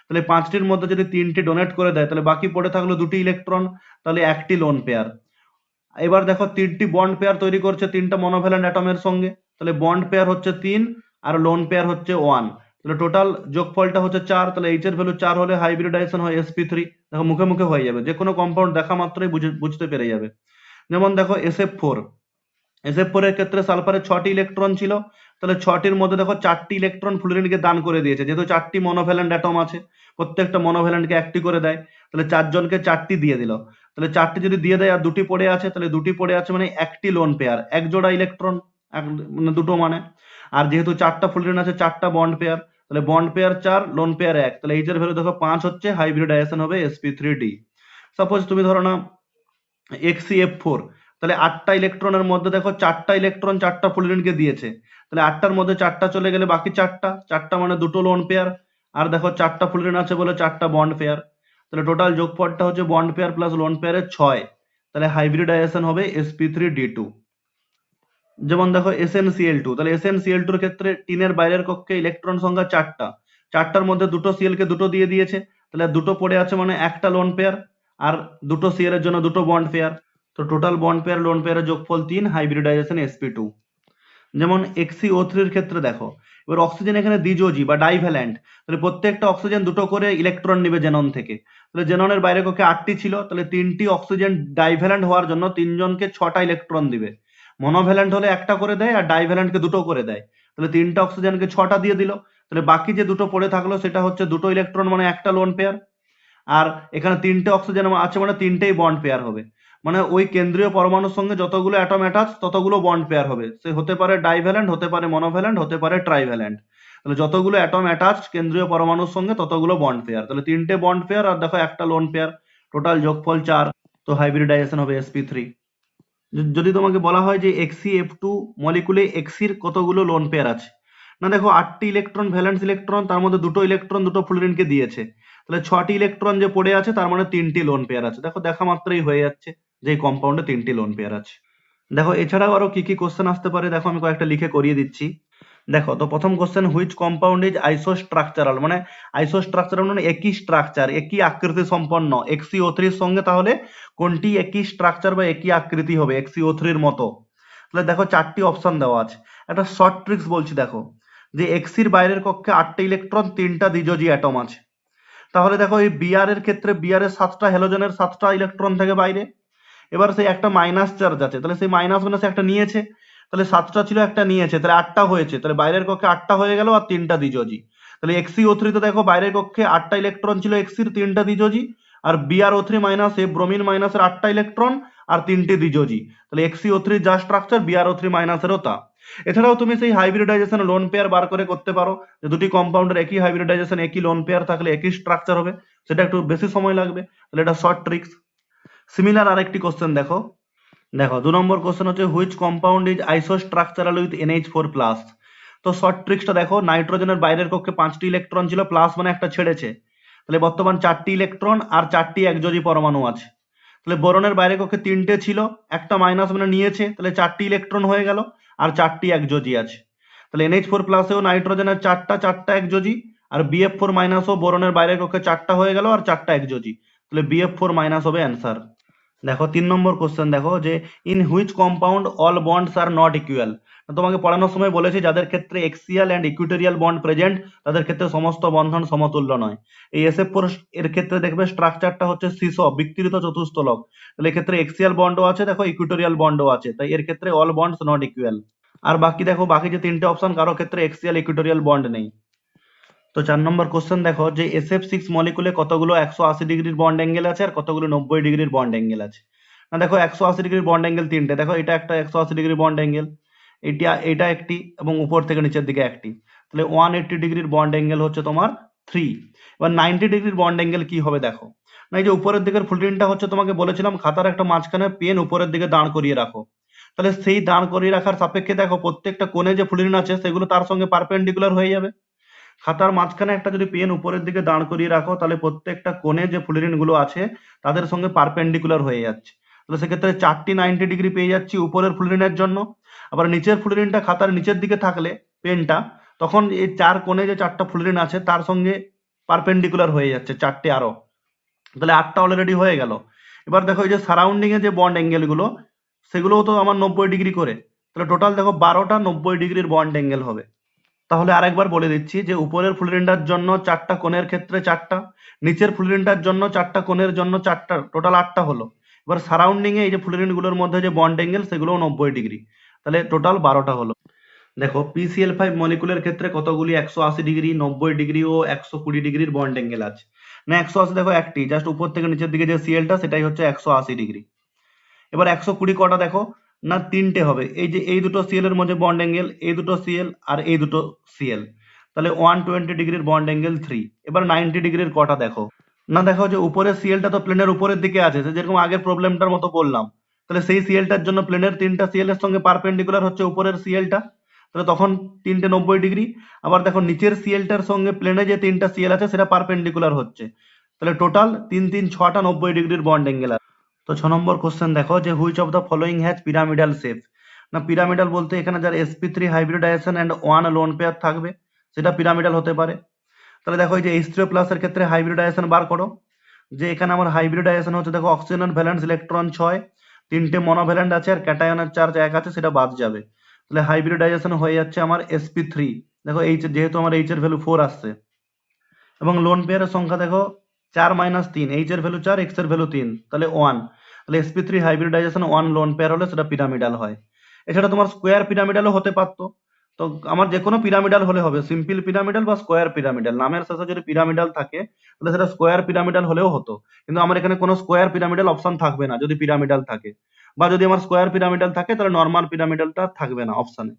তাহলে পাঁচটির মধ্যে যদি তিনটি ডোনেট করে দেয় তাহলে বাকি পড়ে থাকলো দুটি ইলেকট্রন, তাহলে একটি লোন পেয়ার। এবার দেখো তিনটি বন্ড পেয়ার তৈরি করছে তিনটা মনোভ্যালেন্ট অ্যাটমের সঙ্গে, তাহলে বন্ড পেয়ার হচ্ছে 3 আর লোন পেয়ার হচ্ছে 1, তাহলে টোটাল যোগফলটা হচ্ছে 4, তাহলে এইচ এর ভ্যালু 4 হলে হাইব্রিডাইজেশন হয় sp3। দেখো মুখে মুখে হয়ে যাবে, যে কোনো কম্পাউন্ড দেখা মাত্রই বুঝতে পেরে যাবে। যেমন দেখো sf4, sf4 এর ক্ষেত্রে সালফারের 6টি ইলেকট্রন ছিল, তাহলে 6টির মধ্যে দেখো 4টি ইলেকট্রন ফ্লুরিনকে দান করে দিয়েছে, যেহেতু 4টি মনোভ্যালেন্ট অ্যাটম আছে প্রত্যেকটা মনোভ্যালেন্টকে একটি করে দেয়, তাহলে 4জনকে 4টি দিয়ে দিল। তাহলে 4টি যদি দিয়ে দেয় আর দুটি পড়ে আছে, তাহলে দুটি পড়ে আছে মানে একটি লোন পেয়ার, এক জোড়া ইলেকট্রন, মানে দুটো মানে। আর যেহেতু 4টা ফ্লুরিন আছে 4টা বন্ড পেয়ার, তাহলে বন্ড পেয়ার 4 লোন পেয়ার 1, তাহলে এইচ এর ভ্যালু দেখো 5 হচ্ছে, হাইব্রিডাইজেশন হবে sp3d। সাপোজ তুমি ধরো না xcf4, তাহলে 8টা ইলেকট্রনের মধ্যে দেখো 4টা ইলেকট্রন 4টা ফ্লুরিনকে দিয়েছে, তাহলে 8টার মধ্যে 4টা চলে গেলে বাকি 4টা মানে দুটো লোন পেয়ার, আর দেখো 4টা ফ্লুরিন আছে বলে 4টা বন্ড পেয়ার, তাহলে টোটাল যোগফলটা হচ্ছে বন্ড পেয়ার প্লাস লোন পেয়ারের 6, তাহলে হাইব্রিডাইজেশন হবে sp3d2। যেমন দেখো SnCl2, তাহলে SnCl2 এর ক্ষেত্রে টিনের বাইরের কক্ষে ইলেকট্রন সংখ্যা 4টা, 4টার মধ্যে দুটো সিএল কে দুটো দিয়ে দিয়েছে, তাহলে দুটো পড়ে আছে মানে একটা লোন পেয়ার, আর দুটো সিএল এর জন্য দুটো বন্ড পেয়ার, তো টোটাল বন্ড পেয়ার লোন পেয়ারের যোগফল 3, হাইব্রিডাইজেশন sp2। যেমন XeO3 এর ক্ষেত্রে দেখো, এবার অক্সিজেন এখানে দ্বিযোজী বা ডাইভ্যালেন্ট, তাহলে প্রত্যেকটা অক্সিজেন দুটো করে ইলেকট্রন নেবে জেনন থেকে, তাহলে জেননের বাইরে কক্ষে 8টি ছিল, তাহলে 3টি অক্সিজেন ডাইভ্যালেন্ট হওয়ার জন্য 3জনকে 6টা ইলেকট্রন দিবে। মনোভ্যালেন্ট হলে একটা করে দেয় আর ডাইভ্যালেন্টকে দুটো করে দেয়, তাহলে 3টা অক্সিজেনকে 6টা দিয়ে দিল, তাহলে বাকি যে দুটো পড়ে থাকলো সেটা হচ্ছে দুটো ইলেকট্রন মানে একটা লোন পেয়ার, আর এখানে 3টে অক্সিজেন আছে মানে 3টেই বন্ড পেয়ার হবে, মানে ওই কেন্দ্রীয় পরমাণুর সঙ্গে যতগুলো অ্যাটম অ্যাটাচ ততগুলো বন্ড পেয়ার হবে, সে হতে পারে ডাইভ্যালেন্ট, হতে পারে মনোভ্যালেন্ট, হতে পারে ট্রাইভ্যালেন্ট, তাহলে যতগুলো অ্যাটম অ্যাটাচ কেন্দ্রীয় পরমাণুর সঙ্গে ততগুলো বন্ড পেয়ার, তাহলে 3টে বন্ড পেয়ার আর দেখো একটা লোন পেয়ার, টোটাল যোগফল 4, তো হাইব্রিডাইজেশন হবে sp3। যদি তোমাকে বলা হয় যে XeF2 মলিকুলে X এর কতগুলো লোন পেয়ার আছে, না দেখো 8টি ইলেকট্রন ভ্যালেন্স ইলেকট্রন, তার মধ্যে দুটো ইলেকট্রন দুটো ফ্লুরিনকে দিয়েছে, তাহলে 6টি ইলেকট্রন যে পড়ে আছে তার মানে 3টি লোন পেয়ার আছে, দেখো দেখা মাত্রই হয়ে যাচ্ছে যে এই কম্পাউন্ডে 3টি লোন পেয়ার আছে। দেখো এছাড়াও আরো কি কি কোশ্চেন আসতে পারে, দেখো আমি কয়েকটা লিখে করিয়ে দিচ্ছি। দেখো তো প্রথম কোশ্চেন, হুইচ কম্পাউন্ড ইজ আইসোস্ট্রাকচারাল, মানে আইসোস্ট্রাকচারাল মানে একই স্ট্রাকচার একই আকৃতি সম্পন্ন XeO3 এর সঙ্গে, তাহলে কোনটি একই স্ট্রাকচার বা একই আকৃতি হবে XeO3 এর মতো। তাহলে দেখো 4টি অপশন দেওয়া আছে, একটা শর্ট ট্রিক্স বলছি দেখো, যে X এর বাইরের কক্ষে 8টা ইলেকট্রন 3টা দ্বিযোজী অ্যাটম আছে, তাহলে দেখো এই Br এর ক্ষেত্রে Br এর 7টা হ্যালোজেনের 7টা ইলেকট্রন থেকে বাইরে, এবার সেই একটা মাইনাস চার্জ আছে, তাহলে সেই মাইনাস মানে সে একটা নিয়েছে, তাহলে 7টা ছিল একটা নিয়েছে, তাহলে 8টা হয়েছে, তাহলে বাইরের কক্ষে 8টা হয়ে গেল আর 3টা দ্বিযোজী, তাহলে XeO3 তে দেখো বাইরের কক্ষে 8টা ইলেকট্রন ছিল X এর, 3টা দ্বিযোজী, আর BrO3 মাইনাস এ ব্রোমিন মাইনাসের 8টা ইলেকট্রন আর 3টে দ্বিযোজী, তাহলে XeO3 যা স্ট্রাকচার BrO3 মাইনাসেরও তা। এছাড়াও তুমি সেই হাইব্রিডাইজেশন লোন পেয়ার বার করে করতে পারো, যে দুটি কম্পাউন্ডের একই হাইব্রিডাইজেশন একই লোন পেয়ার থাকলে একই স্ট্রাকচার হবে, সেটা একটু বেশি সময় লাগবে, তাহলে এটা শর্ট ট্রিক্স। সিমিলার আরেকটি কোশ্চেন দেখো, দেখো 2 নম্বর কোশ্চেন হচ্ছে which compound is isostructural with NH4+। তো শর্ট ট্রিক্সটা দেখো, নাইট্রোজেনের বাইরের কক্ষে 5টি ইলেকট্রন ছিল, প্লাস মানে একটা ছেড়েছে, তাহলে বর্তমান 4টি ইলেকট্রন আর 4টি একযোজী পরমাণু আছে, তাহলে বোরনের বাইরের কক্ষে 3টে ছিল, একটা মাইনাস মানে নিয়েছে, তাহলে 4টি ইলেকট্রন হয়ে গেল আর 4টি একযোজী আছে, তাহলে NH4+এও নাইট্রোজেনের 4টা একযোজী, আর BF4- ও বোরনের বাইরের কক্ষে 4টা হয়ে গেল আর 4টা একযোজী, তাহলে BF4- হবে অ্যান্সার। দেখো 3 নম্বর কোশ্চেন দেখো, যে in which compound all bonds are not equal. তোমাকে পড়ানোর সময় বলেছি যাদের ক্ষেত্রে axial and equatorial bond present তাদের ক্ষেত্রে সমস্ত বন্ধন সমতুল্য নয়। এই SF4 এর ক্ষেত্রে দেখবে স্ট্রাকচারটা হচ্ছে সিস বিস্তৃত চতুস্তলক, তাহলে এক্ষেত্রে এক্সিয়াল বন্ডও আছে, দেখো ইকুইটোরিয়াল বন্ডও আছে, তাই এর ক্ষেত্রে অল বন্ডস নট ইকুয়াল। আর বাকি দেখো, বাকি যে 3টে অপশন কারো ক্ষেত্রে এক্সিয়াল ইকুইটোরিয়াল বন্ড নেই। তো 4 নম্বর কোশ্চেন দেখো, যে SF6 মলিকুলে কতগুলো 180 ডিগ্রির বন্ড অ্যাঙ্গেল আছে আর কতগুলো 90 ডিগ্রির বন্ড অ্যাঙ্গেল আছে। না দেখো 180 ডিগ্রির বন্ড অ্যাঙ্গেল 3টে, দেখো এটা একটা 180 ডিগ্রি বন্ড অ্যাঙ্গেল, এটা একটি, এবং উপর থেকে নিচের দিকে একটি, তাহলে 180 ডিগ্রির বন্ড অ্যাঙ্গেল হচ্ছে তোমার 3। এবার 90 ডিগ্রির বন্ড অ্যাঙ্গেল কি হবে দেখো, না এই যে উপরের দিকের ফ্লুরিনটা হচ্ছে, তোমাকে বলেছিলাম খাতার একটা মাঝখানে পেন উপরের দিকে দাঁড় করিয়ে রাখো, তাহলে সেই দাঁড় করিয়ে রাখার সাপেক্ষে দেখো প্রত্যেকটা কোণে যে ফ্লুরিন আছে সেগুলো তার সঙ্গে পারপেন্ডিকুলার হয়ে যাবে। খাতার মাঝখানে একটা যদি পেন উপরের দিকে দাঁড় করিয়ে রাখো, তাহলে প্রত্যেকটা কোণে যে ফ্লুরিন গুলো আছে তাদের সঙ্গে পারপেন্ডিকুলার হয়ে যাচ্ছে, তাহলে সেক্ষেত্রে 4টি 90 ডিগ্রি পেয়ে যাচ্ছি উপরের ফ্লুরিনের জন্য, আবার নিচের ফ্লুরিনটা খাতার নিচের দিকে থাকলে পেনটা, তখন এই 4 কোণে যে 4টা ফ্লুরিন আছে তার সঙ্গে পারপেন্ডিকুলার হয়ে যাচ্ছে 4টে আরো, তাহলে 8টা অলরেডি হয়ে গেল। এবার দেখো এই যে সারাউন্ডিং এ যে বন্ড অ্যাঙ্গেল গুলো, সেগুলোও তো আমার 90 ডিগ্রি করে, তাহলে টোটাল দেখো 12টা 90 ডিগ্রির বন্ড অ্যাঙ্গেল হবে। তাহলে আরেকবার বলে দিচ্ছি যে উপরের ফ্লুরিনটার জন্য 4টা কোণের ক্ষেত্রে 4টা, নিচের ফ্লুরিনটার জন্য 4টা কোণের জন্য 4টা, টোটাল 8টা হলো। এবার সারাউন্ডিং এ এই যে ফ্লুরিন গুলোর মধ্যে যে বন্ড অ্যাঙ্গেল সেগুলোও 90 ডিগ্রি, তাহলে টোটাল 12টা হলো। দেখো PCl5 মলিকুলের ক্ষেত্রে কতগুলি 180 ডিগ্রি, 90 ডিগ্রি ও 120 ডিগ্রির বন্ড অ্যাঙ্গেল আছে? না 180 দেখো একটি, জাস্ট উপর থেকে নিচের দিকে যে সিএলটা সেটাই হচ্ছে 180 ডিগ্রি। এবার 120 কটা দেখো, না 3টে হবে, এই যে এই দুটো সিএল এর মধ্যে বন্ড অ্যাঙ্গেল, এই দুটো সিএল আর এই দুটো সিএল, তাহলে 120 ডিগ্রির বন্ড অ্যাঙ্গেল 3। এবার 90 ডিগ্রির কটা দেখো, না দেখো যে উপরের সিএলটা তো প্লেনের উপরের দিকে আছে, সে যেরকম আগের প্রবলেমটার মতো বললাম, তাহলে সেই সিএলটার জন্য প্লেনের 3টা সিএল এর সঙ্গে পারপেন্ডিকুলার হচ্ছে উপরের সিএলটা, তাহলে তখন 3টে 90 ডিগ্রি। আবার দেখো নিচের সিএলটার সঙ্গে প্লেনে যে 3টা সিএল আছে সেটা পারপেন্ডিকুলার হচ্ছে, তাহলে টোটাল 3 3 6টা 90 ডিগ্রির বন্ড অ্যাঙ্গেল আছে। তো 6 নম্বর কোশ্চেন দেখো যে which of the following has pyramidal shape? না পিরামিডাল বলতে এখানে যার sp3 hybridization and 1 lone pair থাকবে সেটা পিরামিডাল হতে পারে। তাহলে দেখো এই যে H3O প্লাস এর ক্ষেত্রে হাইব্রিডাইজেশন বার করো, যে এখানে আমার হাইব্রিডাইজেশন হচ্ছে দেখো অক্সিজেনের ভ্যালেন্স ইলেকট্রন 6, 3টে মনোভ্যালেন্ট আছে আর ক্যাটায়নের চার্জ 1 আছে, সেটা বাদ যাবে, তাহলে হাইব্রিডাইজেশন হয়ে যাচ্ছে আমার sp3। দেখো এইচ যেহেতু আমার এইচ এর ভ্যালু 4 আসছে, এবং লোন পেয়ারের সংখ্যা দেখো 4 - 3, এইচ এর ভ্যালু 4, এক্স এর ভ্যালু 3, তাহলে 1, তাহলে sp3 হাইব্রিডাইজেশন 1 লোন পেয়ার হলে সেটা পিরামিডাল হয়। এছাড়া তোমার স্কোয়ার পিরামিডালও হতে পারতো, তো আমার যে কোনো পিরামিডাল হলে হবে, সিম্পল পিরামিডাল বা স্কোয়ার পিরামিডাল, নামের শেষে যদি পিরামিডাল থাকে তাহলে সেটা স্কোয়ার পিরামিডাল হলেও হতো, কিন্তু আমার এখানে কোনো স্কোয়ার পিরামিডাল অপশন থাকবে না যদি পিরামিডাল থাকে, বা যদি আমার স্কোয়ার পিরামিডাল থাকে তাহলে নর্মাল পিরামিডালটা থাকবে না অপশনে।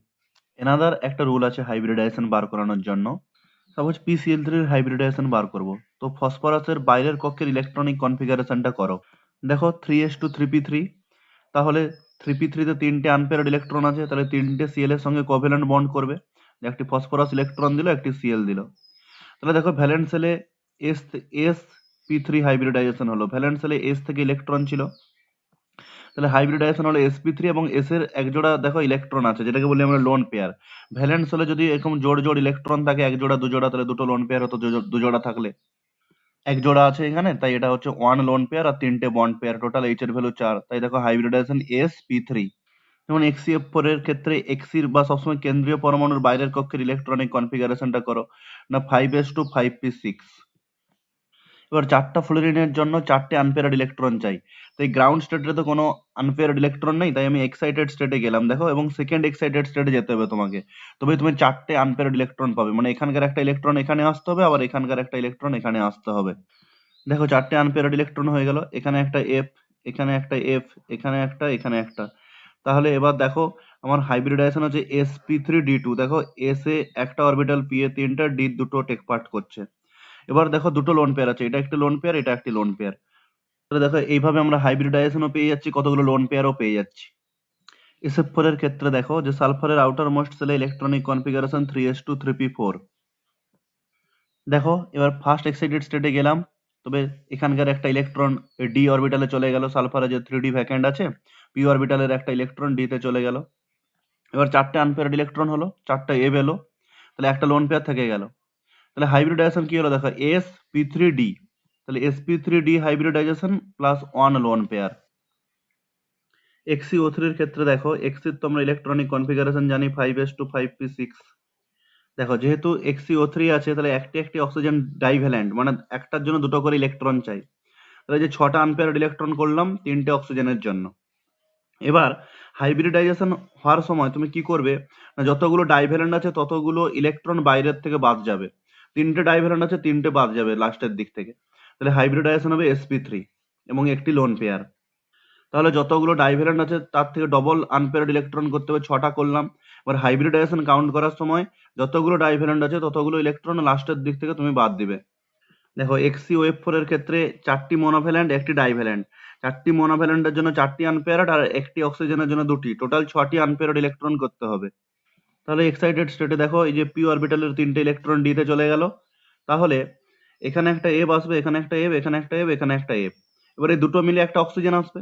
এনাদার একটা রুল আছে হাইব্রিডাইজেশন বার করানোর জন্য। সাপোজ PCl3 এর হাইব্রিডাইজেশন বার করব, তো ফসফরাসের বাইরের কক্ষের ইলেকট্রনিক কনফিগারেশনটা করো। দেখো 3s2 3p3, তাহলে 3p3 তে 3টে আনপেয়ার্ড ইলেকট্রন আছে, তাহলে 3টে সিএল এর সঙ্গে কোভ্যালেন্ট বন্ড করবে, একটি ফসফরাস ইলেকট্রন দিল, একটি সিএল দিল। তাহলে দেখো ভ্যালেন্ট সেলে এস sp3 হাইব্রিডাইজেশন হলো, ভ্যালেন্ট সেলে এস থেকে ইলেকট্রন ছিল, তাহলে হাইব্রিডাইজেশন হলো sp3 এবং s এর এক জোড়া দেখো ইলেকট্রন আছে যেটাকে বলি আমরা লোন পেয়ার। ভ্যালেন্স হলে যদি এরকম জোড় জোড় ইলেকট্রন থাকে, এক জোড়া দু জোড়া, তাহলে দুটো লোন পেয়ার হতো, দু জোড়া থাকলে এক জোড়া আছে এখানে, তাই এটা হচ্ছে 1 লোন পেয়ার আর 3টে বন্ড পেয়ার, টোটাল এইচ এর ভ্যালু 4, তাই দেখো হাইব্রিডাইজেশন sp3। যেমন XCF4 এর ক্ষেত্রে XC বা সবসময় কেন্দ্রীয় পরমাণুর বাইরের কক্ষের ইলেকট্রনিক কনফিগারেশনটা করো, না 5s2 5p6। এবার 4টা ফ্লোরিনের জন্য 4টে আনপেয়ার্ড ইলেকট্রন চাই, তাই গ্রাউন্ড স্টেটে তো কোনো আনপেয়ার্ড ইলেকট্রন নেই, তাই আমি এক্সাইটেড স্টেটে গেলাম দেখো, এবং সেকেন্ড এক্সাইটেড স্টেটে যেতে হবে তোমাকে, তবে তুমি 4টে আনপেয়ার্ড ইলেকট্রন পাবে, মানে এখানকার একটা ইলেকট্রন এখানে আসতে হবে, আবার এখানকার একটা ইলেকট্রন এখানে আসতে হবে। দেখো 4টে আনপেয়ার্ড ইলেকট্রন হয়ে গেল, এখানে একটা এফ, এখানে একটা এফ, এখানে একটা, এখানে একটা। তাহলে এবার দেখো আমার হাইব্রিডাইজেশন হচ্ছে sp3d2, দেখো s এ একটা অরবিটাল, p এ 3টা, d দুটো টেক পার্ট করছে। এবার দেখো দুটো লোন পেয়ার আছে, এটা একটি লোন পেয়ার, এটা একটি লোন পেয়ার, তাহলে দেখো এইভাবে আমরা হাইব্রিডাইজেশনও পেয়ে যাচ্ছি, কতগুলো লোন পেয়ারও পেয়ে যাচ্ছি। SF4 এর ক্ষেত্রে দেখো যে সালফারের আউটার মোস্ট সেলে ইলেকট্রনিক কনফিগারেশন 3s2 3p4। দেখো এবার ফার্স্ট এক্সাইটেড স্টেটে গেলাম, তবে এখানকার একটা ইলেকট্রন ডি অরবিটালে চলে গেল, সালফারে যে 3d ভ্যাকেন্ট আছে, পি অরবিটালের একটা ইলেকট্রন ডি তে চলে গেল। এবার 4টে আনপেয়ার্ড ইলেকট্রন হলো, 4টা এভ এলো, তাহলে একটা লোন পেয়ার থেকে গেল। তাহলে হাইব্রিডাইজেশন কি হলো দেখো sp3d, তাহলে sp3d hybridization plus 1 lone pair. XCO3 এর ক্ষেত্রে দেখো X এর তো আমরা ইলেকট্রনিক কনফিগারেশন জানি 5s2 5p6। দেখো যেহেতু XCO3 আছে, তাহলে একটি একটি অক্সিজেন ডাইভ্যালেন্ট, মানে একটার জন্য দুটো করে ইলেকট্রন চাই, তাহলে যে 6টা আনপেয়ার্ড ইলেকট্রন করলাম 3টে অক্সিজেনের জন্য। এবার হাইব্রিডাইজেশন হওয়ার সময় তুমি কি করবে, না যতগুলো ডাইভ্যালেন্ট আছে ততগুলো ইলেকট্রন বাইরের থেকে বাদ যাবে, 3টে ডাইভ্যালেন্ট আছে 3টে বাদ যাবে লাস্টের দিক থেকে, তাহলে হাইব্রিডাইজেশন হবে sp3 এবং একটি লোন পেয়ার। তাহলে যতগুলো ডাইভ্যালেন্ট আছে তার থেকে ডবল আনপেয়ার্ড ইলেকট্রন করতে হবে, 6টা করলাম। এবার হাইব্রিডাইজেশন কাউন্ট করার সময় যতগুলো ডাইভ্যালেন্ট আছে ততগুলো ইলেকট্রন লাস্টের দিক থেকে তুমি বাদ দিবে। দেখো XCOF4 এর ক্ষেত্রে 4টি মনোভ্যালেন্ট, একটি ডাইভ্যালেন্ট, 4টি মনোভ্যালেন্টের জন্য 4টি আনপেয়ার্ড আর একটি অক্সিজেনের জন্য 2টি, টোটাল 6টি আনপেয়ার্ড ইলেকট্রন করতে হবে। তাহলে এক্সাইটেড স্টেটে দেখো এই যে পি অরবিটালের 3টে ইলেকট্রন ডি তে চলে গেল, তাহলে এখানে একটা এফ আসবে, এখানে একটা এফ, এখানে একটা এফ, এখানে একটা এফ, এবার এই দুটো মিলে একটা অক্সিজেন আসবে।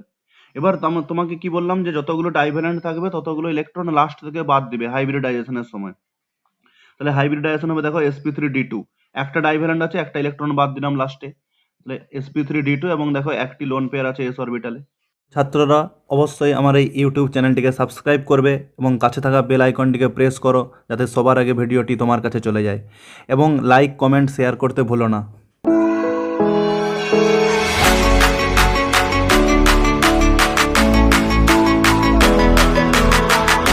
এবার তোমাকে কি বললাম যে যতগুলো ডাইভ্যালেন্ট থাকবে ততগুলো ইলেকট্রন লাস্ট থেকে বাদ দিবে হাইব্রিডাইজেশনের সময়। তাহলে হাইব্রিডাইজেশন হবে দেখো sp3d2, একটা ডাইভ্যালেন্ট আছে, একটা ইলেকট্রন বাদ দিলাম লাস্টে, তাহলে sp3d2 এবং দেখো একটি লোন পেয়ার আছে s অরবিটালে। ছাত্ররা অবশ্যই আমার এই ইউটিউব চ্যানেলটিকে সাবস্ক্রাইব করবে এবং কাছে থাকা বেল আইকনটিকে প্রেস করো যাতে সবার আগে ভিডিওটি তোমার কাছে চলে যায়, এবং লাইক কমেন্ট শেয়ার করতে ভুলো না।